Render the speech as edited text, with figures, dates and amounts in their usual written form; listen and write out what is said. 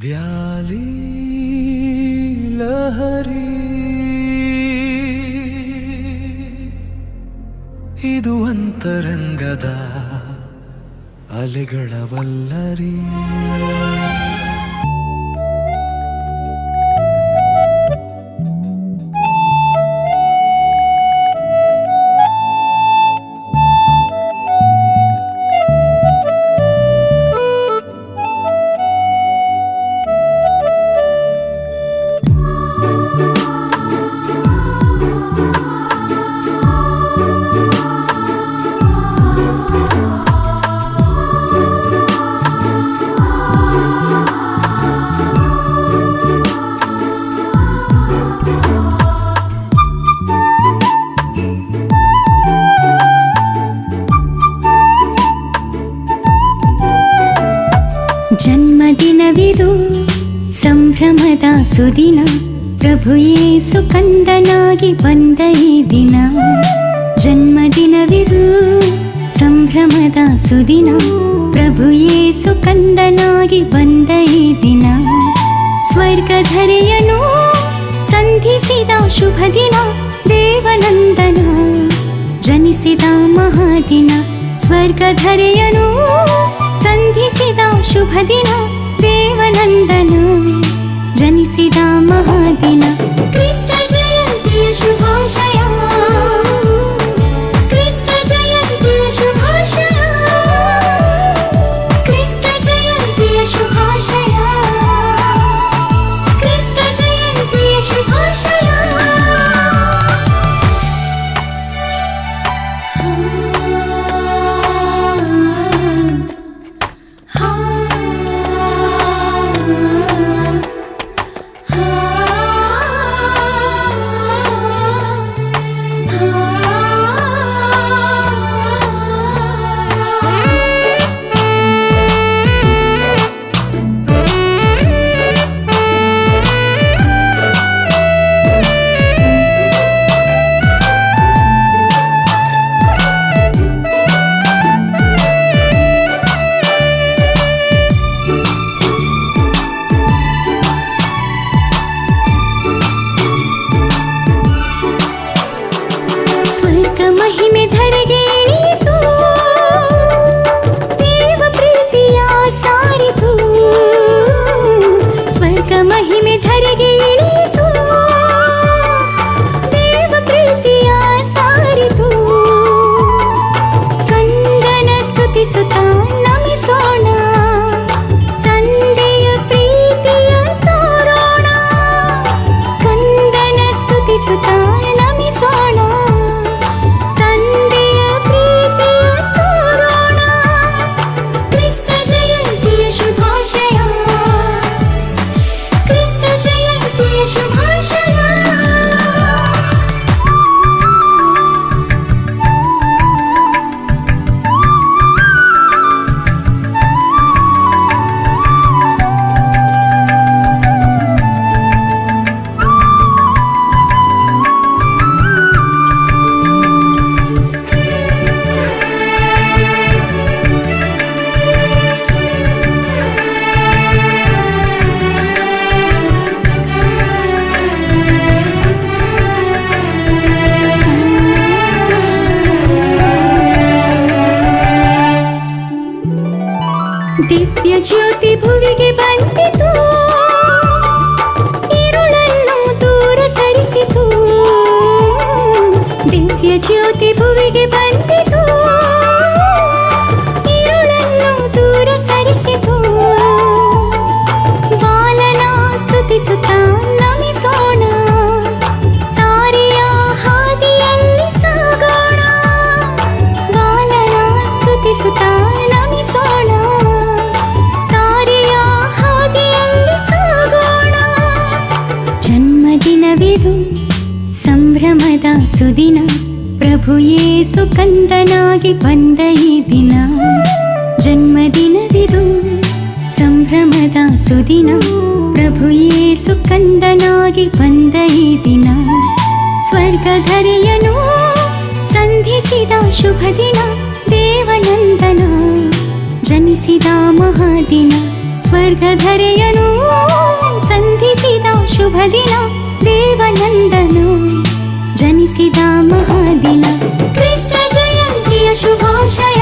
Valley Lahari ಇದು ಅಂತರಂಗದ ಅಲೆಗಳ ವಲ್ಲರಿ. ಜನ್ಮದಿನವಿದು ಸಂಭ್ರಮದ ಸುದಿನ, ಪ್ರಭು ಯೇಸು ಕಂದನಾಗಿ ಬಂದ ಈ ದಿನ. ಜನ್ಮದಿನವಿದು ಸಂಭ್ರಮದ ಸುದಿನ, ಪ್ರಭು ಯೇಸು ಕಂದನಾಗಿ ಬಂದ ಈ ದಿನ. ಸ್ವರ್ಗಧರೆಯನು ಸಂಧಿಸಿದ ಶುಭ ದಿನ, ದೇವನಂದನ ಜನಿಸಿದ ಮಹಾದಿನ. ಸ್ವರ್ಗಧರೆಯನು ಸಂಧಿಸಿದ ಶುಭ ದಿನ, ದೇವನಂದನ ಜನಿಸಿದ ಮಹಾದಿನ. ಕ್ರಿಸ್ತ ಜಯಂತಿಯ ಶುಭಾಶಯ, ಕ್ರಿಸ್ತ ಜಯಂತಿಯ ಶುಭಾಶಯ, ಕ್ರಿಸ್ತ ಜಯಂತಿಯ ಶುಭಾಶಯ, ಕ್ರಿಸ್ತ ಜಯಂತಿಯ ಶುಭಾಶಯ. ಮಹಿಮೆ ಧರೆಗೆ ಇಳಿಯಿತು, ದೇವ ಪ್ರೀತಿಯ ಸಾರಿತು. ಸ್ವರ್ಗ ಮಹಿಮೆ ಧರೆಗೆ ಇಳಿಯಿತು, ದೇವ ಪ್ರೀತಿಯ ಸಾರಿತು. ಕಂದನ ಸ್ತುತಿಸುತ್ತಾ ನಮಿಸೋಣ, ತಂದೆಯ ಪ್ರೀತಿಯ ತೋರೋಣ. ಕಂದನ ಸ್ತುತಿಸುತ್ತಾ ನಮಿಸೋಣ, ದಿವ್ಯ ಜ್ಯೋತಿ ಭುವಿಗೆ ಬಂದಿತು, ഇരുಳನ್ನು ದೂರ ಸರಿಸಿತು. ದಿವ್ಯ ಜ್ಯೋತಿ ಭುವಿಗೆ ಬಂದಿತು, ഇരുಳನ್ನು ದೂರ ಸರಿಸಿತು. ಬಾಲನ ಸ್ತುತಿಸುತ್ತಾ ನಮಿಸೋಣ, ತಾರೆಯ ಹಾದಿಯಲ್ಲಿ ಸಾಗೋಣ. ಬಾಲನ ಸ್ತುತಿಸುತ್ತಾ ನಮಿಸೋಣ, ಜನ್ಮದಿನವಿದು ಸಂಭ್ರಮದ ಸುದಿನ, ಪ್ರಭು ಯೇಸು ಕಂದನಾಗಿ ಬಂದ ಈ ದಿನ. ಜನ್ಮದಿನವಿದು ಸಂಭ್ರಮದ ಸುದಿನ, ಪ್ರಭು ಯೇಸು ಕಂದನಾಗಿ ಬಂದ ಈ ದಿನ. ಸ್ವರ್ಗಧರೆಯನು ಸಂಧಿಸಿದ ಶುಭ ದಿನ, ದೇವನಂದನ ಜನಿಸಿದ ಮಹಾದಿನ. ಸ್ವರ್ಗಧರೆಯನು ಶುಭ ದಿನ ದೇವನಂದನು ಜನಿಸಿದ ಮಹಾದಿನ ಕ್ರಿಸ್ತ ಜಯಂತಿಯ ಶುಭಾಶಯ